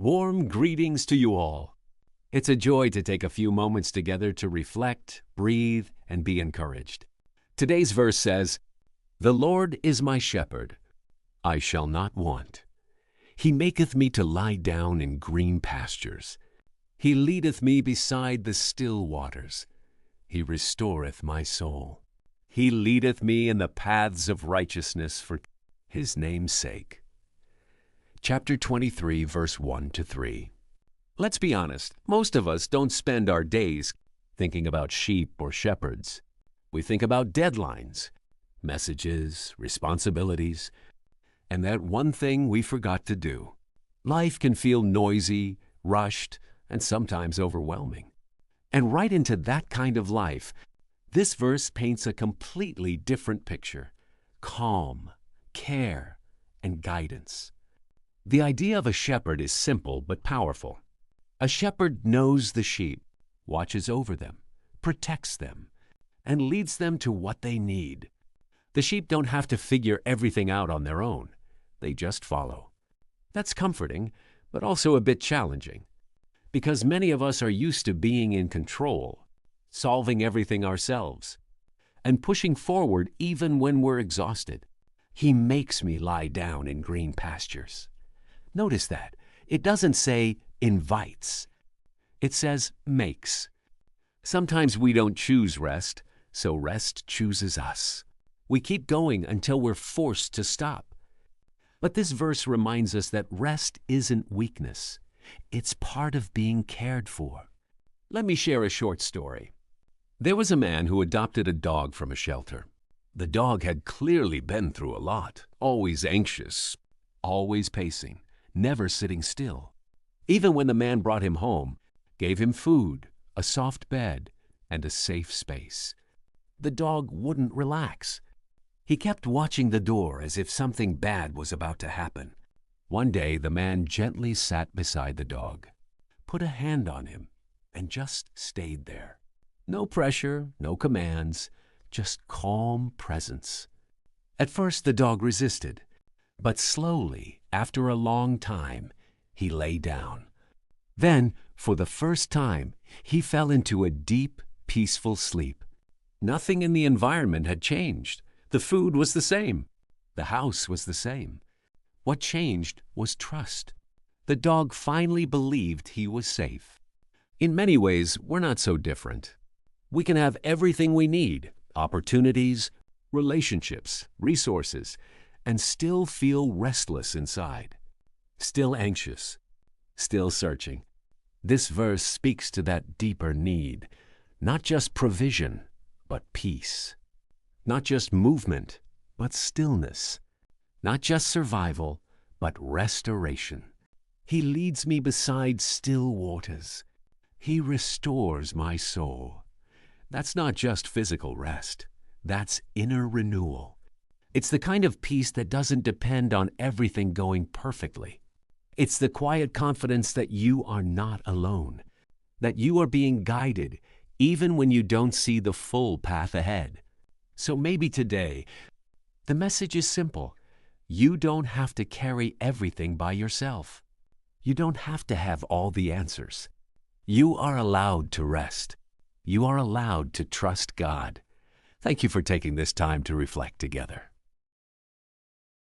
Warm greetings to you all. It's a joy to take a few moments together to reflect, breathe, and be encouraged. Today's verse says, "The Lord is my shepherd, I shall not want. He maketh me to lie down in green pastures. He leadeth me beside the still waters. He restoreth my soul. He leadeth me in the paths of righteousness for his name's sake." Chapter 23, verse 1 to 3. Let's be honest, most of us don't spend our days thinking about sheep or shepherds. We think about deadlines, messages, responsibilities, and that one thing we forgot to do. Life can feel noisy, rushed, and sometimes overwhelming. And right into that kind of life, this verse paints a completely different picture: calm, care, and guidance. The idea of a shepherd is simple but powerful. A shepherd knows the sheep, watches over them, protects them, and leads them to what they need. The sheep don't have to figure everything out on their own. They just follow. That's comforting, but also a bit challenging, because many of us are used to being in control, solving everything ourselves, and pushing forward even when we're exhausted. He makes me lie down in green pastures. Notice that. It doesn't say invites. It says makes. Sometimes we don't choose rest, so rest chooses us. We keep going until we're forced to stop. But this verse reminds us that rest isn't weakness. It's part of being cared for. Let me share a short story. There was a man who adopted a dog from a shelter. The dog had clearly been through a lot, always anxious, always pacing, never sitting still. Even when the man brought him home, gave him food, a soft bed, and a safe space, the dog wouldn't relax. He kept watching the door as if something bad was about to happen. One day, the man gently sat beside the dog, put a hand on him, and just stayed there. No pressure, no commands, just calm presence. At first, the dog resisted, but slowly, after a long time, he lay down. Then, for the first time, he fell into a deep, peaceful sleep. Nothing in the environment had changed. The food was the same. The house was the same. What changed was trust. The dog finally believed he was safe. In many ways, we're not so different. We can have everything we need: opportunities, relationships, resources, and still feel restless inside, still anxious, still searching. This verse speaks to that deeper need: not just provision, but peace. Not just movement, but stillness. Not just survival, but restoration. He leads me beside still waters. He restores my soul. That's not just physical rest. That's inner renewal. It's the kind of peace that doesn't depend on everything going perfectly. It's the quiet confidence that you are not alone, that you are being guided even when you don't see the full path ahead. So maybe today, the message is simple. You don't have to carry everything by yourself. You don't have to have all the answers. You are allowed to rest. You are allowed to trust God. Thank you for taking this time to reflect together.